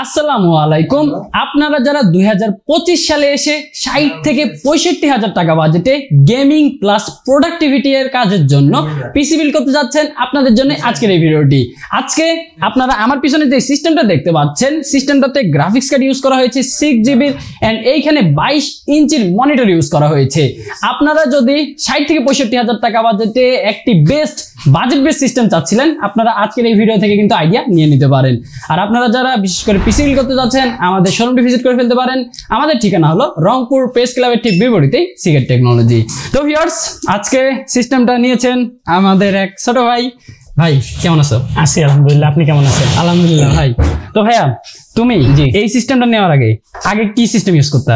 আসসালামু আলাইকুম। আপনারা যারা 2025 সালে এসে 60 থেকে 65,000 টাকা বাজেটে গেমিং প্লাস প্রোডাক্টিভিটি এর কাজের জন্য পিসি বিল্ড করতে যাচ্ছেন, আপনাদের জন্য আজকের এই ভিডিওটি। আজকে আপনারা আমার পিছনে যে সিস্টেমটা দেখতে পাচ্ছেন, সিস্টেমটাতে গ্রাফিক্স কার্ড ইউজ করা হয়েছে 6GB এন্ড এইখানে 22 ইঞ্চির মনিটর ইউজ করা হয়েছে। আপনারা যদি 60 থেকে 65,000 টাকা বাজেটে একটি বেস্ট বাজেট বেস সিস্টেম চাচ্ছিলেন, আপনারা আজকের এই ভিডিও থেকে কিন্তু আইডিয়া নিয়ে নিতে পারেন। আর আপনারা যারা বিশেষ করে পিসি বিল্ড করতে যাচ্ছেন, আমাদের শোরুমটি ভিজিট করে ফেলতে পারেন। আমাদের ঠিকানা হলো রংপুর প্রেস ক্লাবের ঠিক বিপরীতেই সিগারেট টেকনোলজি। তো ভিউয়ার্স, আজকে সিস্টেমটা নিয়েছেন আমাদের এক ছোট ভাই। ভাই কেমন আছো? আছি আলহামদুলিল্লাহ, আপনি কেমন আছেন? আলহামদুলিল্লাহ ভাই। তো ভাইয়া, তুমি এই সিস্টেমটা নেওয়ার আগে কি সিস্টেম ইউজ করতা?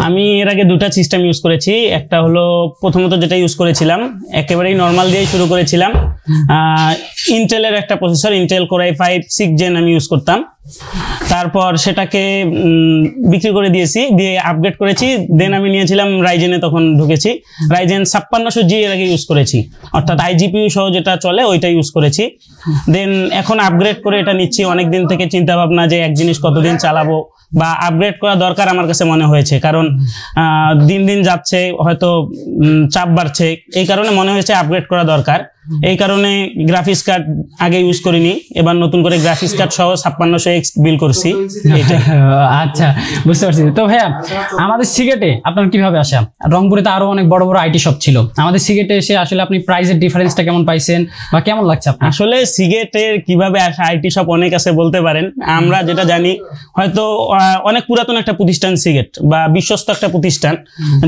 আমি এর আগে দুটো সিস্টেম ইউজ করেছি। একটা হলো প্রথমত যেটা ইউজ করেছিলাম একেবারেই নর্মাল দিয়ে শুরু করেছিলাম। ইন্টেলের একটা processor, Intel core i5 6 gen আমি ইউজ করতাম। তারপর সেটাকে বিক্রি করে দিয়েছি, দিয়ে আপগ্রেড করেছি। দেন আমি নিয়েছিলাম রাইজেনে, তখন ঢুকেছি রাইজেন 5600G এর আগে ইউজ করেছি, অর্থাৎ iGPU সহ যেটা চলে ওইটা ইউজ করেছি। দেন এখন আপগ্রেড করে এটা নিচ্ছি। অনেক দিন থেকে চিন্তা ভাবনা যে এক জিনিস কতদিন চালাবো বা আপগ্রেড করা দরকার আমার কাছে মনে হয়েছে, কারণ দিন দিন যাচ্ছে, হয়তো চাপ বাড়ছে, এই কারণে মনে হয়েছে আপগ্রেড করা দরকার। এই কারণে গ্রাফিক্স কার্ড আগে ইউজ করিনি, এবার নতুন করে গ্রাফিক্স কার্ড সহ 5600X বিল করছি। আচ্ছা, বুঝতে পারছি। তো ভাইয়া, আমাদের সিগারেটে আপনার কিভাবে আসা? রংপুরে তো আরো অনেক বড় বড় আইটি শপ ছিল, আমাদের সিগারেটে এসে আসলে আপনি প্রাইসের ডিফারেন্সটা কেমন পাইছেন বা কেমন লাগছে আপনার? আসলে সিগারেটের কিভাবে আসা, আইটি শপ অনেক আছে বলতে পারেন। আমরা যেটা জানি, হয়তো অনেক পুরাতন একটা প্রতিষ্ঠান সিগারেট, বা বিশ্বস্ত একটা প্রতিষ্ঠান,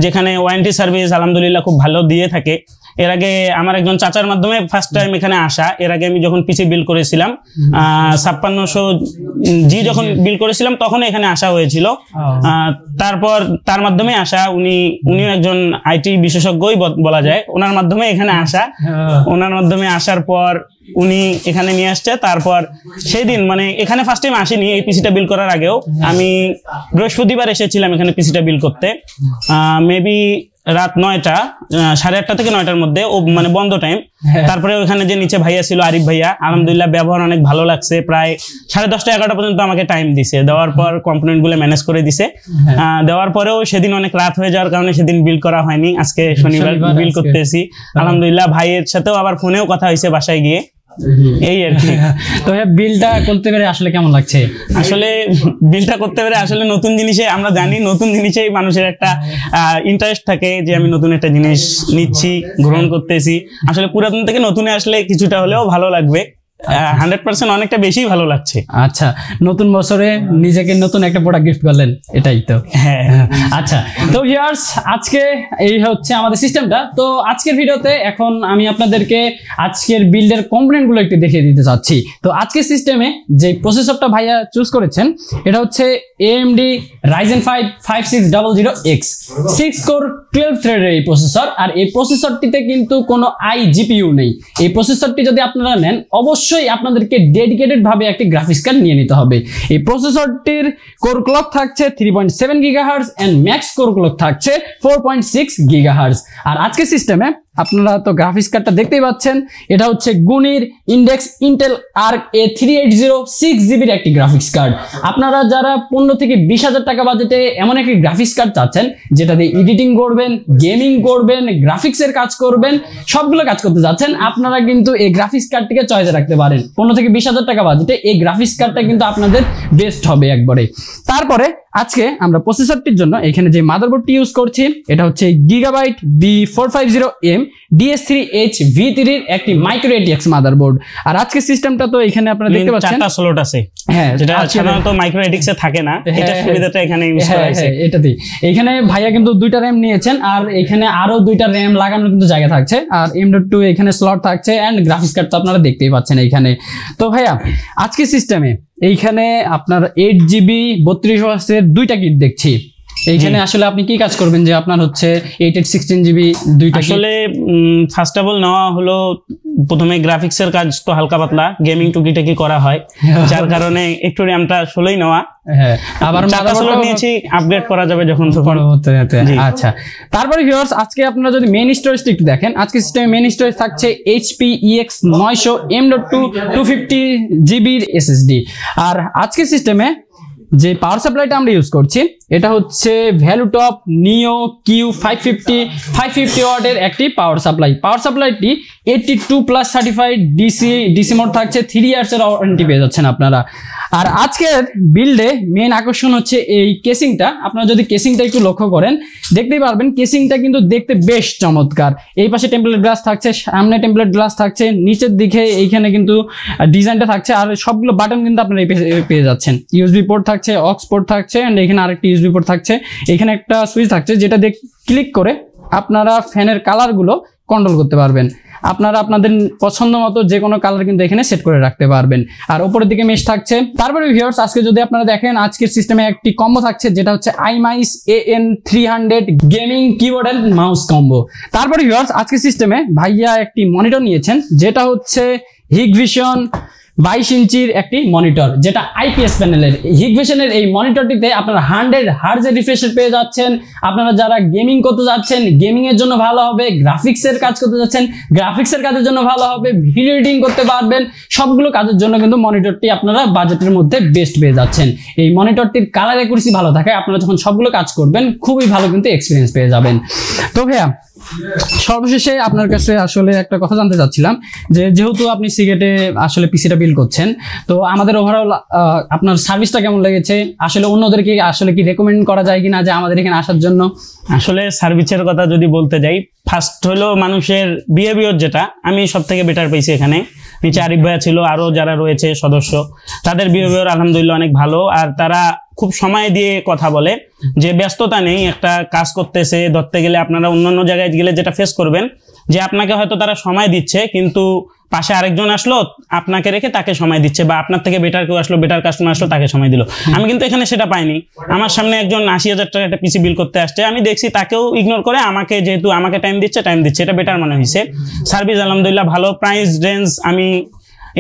যেখানে ওয়ারেন্টি সার্ভিস আলহামদুলিল্লাহ খুব ভালো দিয়ে থাকে। এর আগে আমার একজন চাচার মাধ্যমে ফার্স্ট টাইম এখানে আসা। এর আগে আমি যখন পিসি বিল করেছিলাম 5600G যখন বিল করেছিলাম, তখন এখানে আসা হয়েছিল। তারপর তার মাধ্যমে আসা, উনিও একজন আইটি বিশেষজ্ঞই বলা যায়, ওনার মাধ্যমে এখানে আসা। ওনার মাধ্যমে আসার পর উনি এখানে নিয়ে আসছে। তারপর সেই দিন, মানে এখানে ফার্স্ট টাইম আসিনি এই পিসিটা বিল করার আগেও, আমি বৃহস্পতিবার এসেছিলাম এখানে পিসিটা বিল করতে। মেবি রাত 9টা, 8:30 থেকে 9টার মধ্যে, ও মানে বন্ধ টাইম। তারপরে ওখানে যে নিচে ভাইয়া ছিল, আরিফ ভাইয়া, আলহামদুলিল্লাহ ব্যবহার অনেক ভালো লাগছে। প্রায় 10:30 11টা পর্যন্ত আমাকে টাইম দিছে, দেওয়ার পর কম্পোনেন্ট গুলো ম্যানেজ করে দিছে। দেওয়ার পরেও সেদিন অনেক রাত হয়ে যাওয়ার কারণে সেদিন বিল করা হয়নি। আজকে শনিবার বিল করতেছি আলহামদুলিল্লাহ। ভাইয়ের সাথেও আবার ফোনেও কথা হয়েছে বাসায় গিয়ে, এই আর কি। তো বিলটা করতে পেরে আসলে কেমন লাগছে? আসলে বিলটা করতে পেরে আসলে নতুন জিনিসে, আমরা জানি নতুন জিনিসেই মানুষের একটা ইন্টারেস্ট থাকে, যে আমি নতুন একটা জিনিস নিচ্ছি, গ্রহণ করতেছি। আসলে পুরাতন থেকে নতুনে আসলে কিছুটা হলেও ভালো লাগবে, 100% অনেকটা বেশি ভালো লাগছে। আচ্ছা, নতুন বছরে নিজেকে নতুন একটা প্রোডাক্ট গিফট করলেন, এটাই তো। হ্যাঁ, আচ্ছা। তো ভিউয়ার্স, আজকে এই হচ্ছে আমাদের সিস্টেমটা। তো আজকের ভিডিওতে এখন আমি আপনাদেরকে আজকের বিল্ডের কম্পোনেন্ট গুলো একটু দেখিয়ে দিতে চাচ্ছি। তো আজকের সিস্টেমে যে প্রসেসরটা ভাইয়া চুজ করেছেন, এটা হচ্ছে AMD Ryzen 5 5600X 6 কোর 12 থ্রেডের এই প্রসেসর। আর এই প্রসেসরটিতে কিন্তু কোনো iGPU নেই। এই প্রসেসরটি যদি আপনারা নেন, অবশ্যই আপনাদেরকে ডেডিকেটেড ভাবে একটি গ্রাফিক্স কার্ড নিয়ে নিতে হবে। এই প্রসেসরটির কোর ক্লক থাকছে 3.7 GHz and max core clock থাকছে 4.6 GHz। আর আজকের সিস্টেমে আপনারা তো গ্রাফিক্স কার্ডটা দেখতেই পাচ্ছেন, এটা হচ্ছে গুনির index Intel arc A380 6GB একটি গ্রাফিক্স কার্ড। আপনারা যারা 15 থেকে 20,000 টাকা বাজেটে এমন একটি গ্রাফিক্স কার্ড চাচ্ছেন, যেটা দিয়ে এডিটিং করবেন, গেমিং করবেন, গ্রাফিক্সের কাজ করবেন, সবগুলো কাজ করতে যাচ্ছেন, আপনারা কিন্তু এই গ্রাফিক্স কার্ডটিকে চয়েসে রাখতে পারেন। 15 থেকে 20,000 টাকা বাজেটে এই গ্রাফিক্স কার্ডটা কিন্তু আপনাদের বেস্ট হবে একবারে। তারপরে আজকে আমরা প্রসেসরটির জন্য এখানে যে মাদারবোর্ডটি ইউজ করছি, এটা হচ্ছে Gigabyte B450M DS3H V3 এর একটি মাইক্রো ATX মাদারবোর্ড। আর আজকে সিস্টেমটা তো এখানে আপনারা দেখতে পাচ্ছেন 4টা স্লট আছে। হ্যাঁ, যেটা সাধারণত মাইক্রো ATX এ থাকে না, এটা সুবিধাটা এখানে ইউজ করা হয়েছে। এটাতেই এখানে ভাইয়া কিন্তু 2টা RAM নিয়েছেন, আর এখানে আরো 2টা RAM লাগানোর কিন্তু জায়গা থাকছে, আর M.2 এখানে স্লট থাকছে, এন্ড গ্রাফিক্স কার্ড তো আপনারা দেখতেই পাচ্ছেন এইখানে। তো ভাইয়া, আজকে সিস্টেমে এইখানে আপনার 8GB 32GB এর 2টা কিট দেখছি। এইখানে আসলে আপনি কি কাজ করবেন, যে আপনার হচ্ছে 8/16GB 2টা? আসলে ফার্স্ট অফ অল নেওয়া হলো প্রথমে গ্রাফিক্সের কাজ তো হালকা পাতলা, গেমিং টুকিটাকি করা হয়, যার কারণে একটু র্যামটা 16ই নেওয়া। হ্যাঁ, আবার মাদারবোর্ড নিয়েছি, আপগ্রেড করা যাবে যখন তখন। আচ্ছা, তারপরে ভিউয়ার্স আজকে আপনারা যদি মেইন স্টোরেজটা একটু দেখেন, আজকে সিস্টেমে মেইন স্টোরেজ থাকছে HP EX 900 M.2 250GB SSD। আর আজকে সিস্টেমে যে পাওয়ার সাপ্লাইটা আমরা ইউজ করছি এটা হচ্ছে ভ্যালুটপ নিও কিউ 550 ওয়াটের একটি পাওয়ার সাপ্লাই। পাওয়ার সাপ্লাইটি 82+ সার্টিফাইড ডিসি মোড থাকছে, 3 ইয়ার্সের ওয়ারেন্টি পেয়ে যাচ্ছেন আপনারা। আর আজকের বিল্ডে মেন আকর্ষণ হচ্ছে এই কেসিংটা। আপনারা যদি কেসিংটা একটু লক্ষ্য করেন দেখতেই পারবেন কেসিংটা কিন্তু দেখতে বেশ চমৎকার। এই পাশে টেমপ্লেট গ্লাস থাকছে, সামনে টেমপ্লেট গ্লাস থাকছে, নিচের দিকে এইখানে কিন্তু ডিজাইনটা থাকছে, আর সবগুলো বাটন কিন্তু আপনারা পেয়ে যাচ্ছেন। ইউএসবি পোর্ট থাকছে, অক্স পোর্ট থাকছে, এন্ড এখানে আরেকটি ইউএসবি পোর্ট থাকছে। এখানে একটা সুইচ থাকছে যেটা দিয়ে ক্লিক করে আপনারা ফ্যানের কালারগুলো কন্ট্রোল করতে পারবেন। আপনারা আপনাদের পছন্দ মতো যে কোনো কালার কিন্তু এখানে সেট করে রাখতে পারবেন। আর উপরের দিকে মেশ থাকছে। তারপরে ভিউয়ার্স আজকে যদি আপনারা দেখেন আজকের সিস্টেমে একটি কম্বো থাকছে যেটা হচ্ছে iMice AN300 gaming keyboard and mouse combo. তারপরে ভিউয়ার্স আজকের সিস্টেমে ভাইয়া একটি মনিটর নিয়েছেন যেটা হচ্ছে Hikvision 22 ইঞ্চির একটি মনিটর, যেটা IPS প্যানেলের। Hikvision-এর এই মনিটরটিতে আপনারা 100 হার্জ রিফ্রেশ রেট পেয়ে যাচ্ছেন। আপনারা যারা গেমিং করতে যাচ্ছেন গেমিং এর জন্য ভালো হবে, গ্রাফিক্সের কাজ করতে যাচ্ছেন গ্রাফিক্সের কাজের জন্য ভালো হবে, ভিডিও এডিটিং করতে পারবেন, সবগুলো কাজের জন্য কিন্তু মনিটরটি আপনারা বাজেটের মধ্যে বেস্ট পেয়ে যাচ্ছেন। এই মনিটরটির কালার অ্যাকুরেসি ভালো থাকে, আপনারা যখন সবগুলো কাজ করবেন খুবই ভালো কিন্তু এক্সপিরিয়েন্স পেয়ে যাবেন। তো ভাইয়া সর্বশেষে আপনার কাছে আসলে একটা কথা জানতে চাচ্ছিলাম যে যেহেতু আপনি সিগারেটে আসলে পিসিটা বিল্ড করছেন, তো আমাদের ওভারঅল আপনার সার্ভিসটা কেমন লেগেছে? আসলে অন্যদেরকে আসলে কি রেকমেন্ড করা যায় কিনা যে আমাদের এখানে আসার জন্য? আসলে সার্ভিসের কথা যদি বলতে যাই, ফার্স্ট হলো মানুষের বিহেভিয়ার, যেটা আমি সব থেকে বেটার পেয়েছি এখানে। নিচে আরিফ ভাইয়া ছিল, আরো যারা রয়েছে সদস্য, তাদের বিহেভিয়ার আলহামদুলিল্লাহ অনেক ভালো। আর তারা খুব সময় দিয়ে কথা বলে, যে ব্যস্ততা নেই, একটা কাজ করতেছে ধরতে গেলে আপনারা অন্যান্য জায়গায় গেলে যেটা ফেস করবেন যে আপনাকে হয়তো তারা সময় দিচ্ছে কিন্তু পাশে আরেকজন আসলো আপনাকে রেখে তাকে সময় দিচ্ছে, বা আপনার থেকে বেটার কেউ আসলো, বেটার কাস্টমার আসলো, তাকে সময় দিল। আমি কিন্তু এখানে সেটা পাইনি। আমার সামনে একজন 80,000 টাকা একটা পিসি বিল করতে আসছে, আমি দেখছি তাকেও ইগনোর করে আমাকে, যেহেতু আমাকে টাইম দিচ্ছে, এটা বেটার মনে হয়েছে। সার্ভিস আলহামদুলিল্লাহ ভালো। প্রাইস রেঞ্জ আমি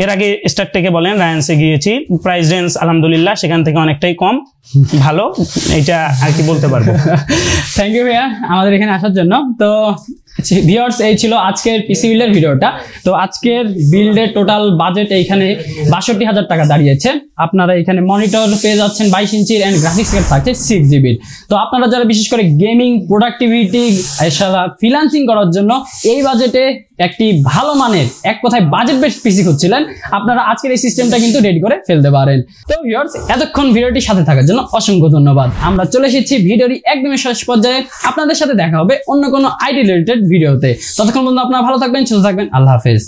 এর আগে স্টার থেকে বলেন রায়ান্সে গিয়েছি, প্রাইস রেঞ্জ আলহামদুলিল্লাহ সেখান থেকে অনেকটাই কম, ভালো, এটা আর কি বলতে পারবো। থ্যাংক ইউ ভাইয়া আমাদের এখানে আসার জন্য। তো ভিউয়ার্স এই ছিল আজকের পিসি বিল্ডের ভিডিওটা। তো আজকের বিল্ডের টোটাল বাজেট এইখানে 62,000 টাকা দাঁড়িয়েছে। আপনারা এখানে মনিটর পেয়ে যাচ্ছেন 22 ইঞ্চির এন্ড গ্রাফিক্স কার্ড থাকছে 6GB। তো আপনারা যারা বিশেষ করে গেমিং, প্রোডাক্টিভিটি, এছাড়া ফ্রিল্যান্সিং করার জন্য এই বাজেটে একটি ভালো মানের, এক কথায় বাজেট বেস্ট পিসি খুঁজছিলেন, আপনারা আজকের এই সিস্টেমটা কিন্তু রেডি করে ফেলতে পারেন। তো ভিউয়ার্স এতক্ষণ ভিডিওটির সাথে থাকার জন্য অসংখ্য ধন্যবাদ। আমরা চলে এসেছি ভিডিওটি একদমই শেষ পর্যায়ে। আপনাদের সাথে দেখা হবে অন্য কোনো আইটি রিলেটেড ভিডিওতে। ততক্ষণ পর্যন্ত আপনারা ভালো থাকবেন, সুস্থ থাকবেন। আল্লাহ হাফেজ।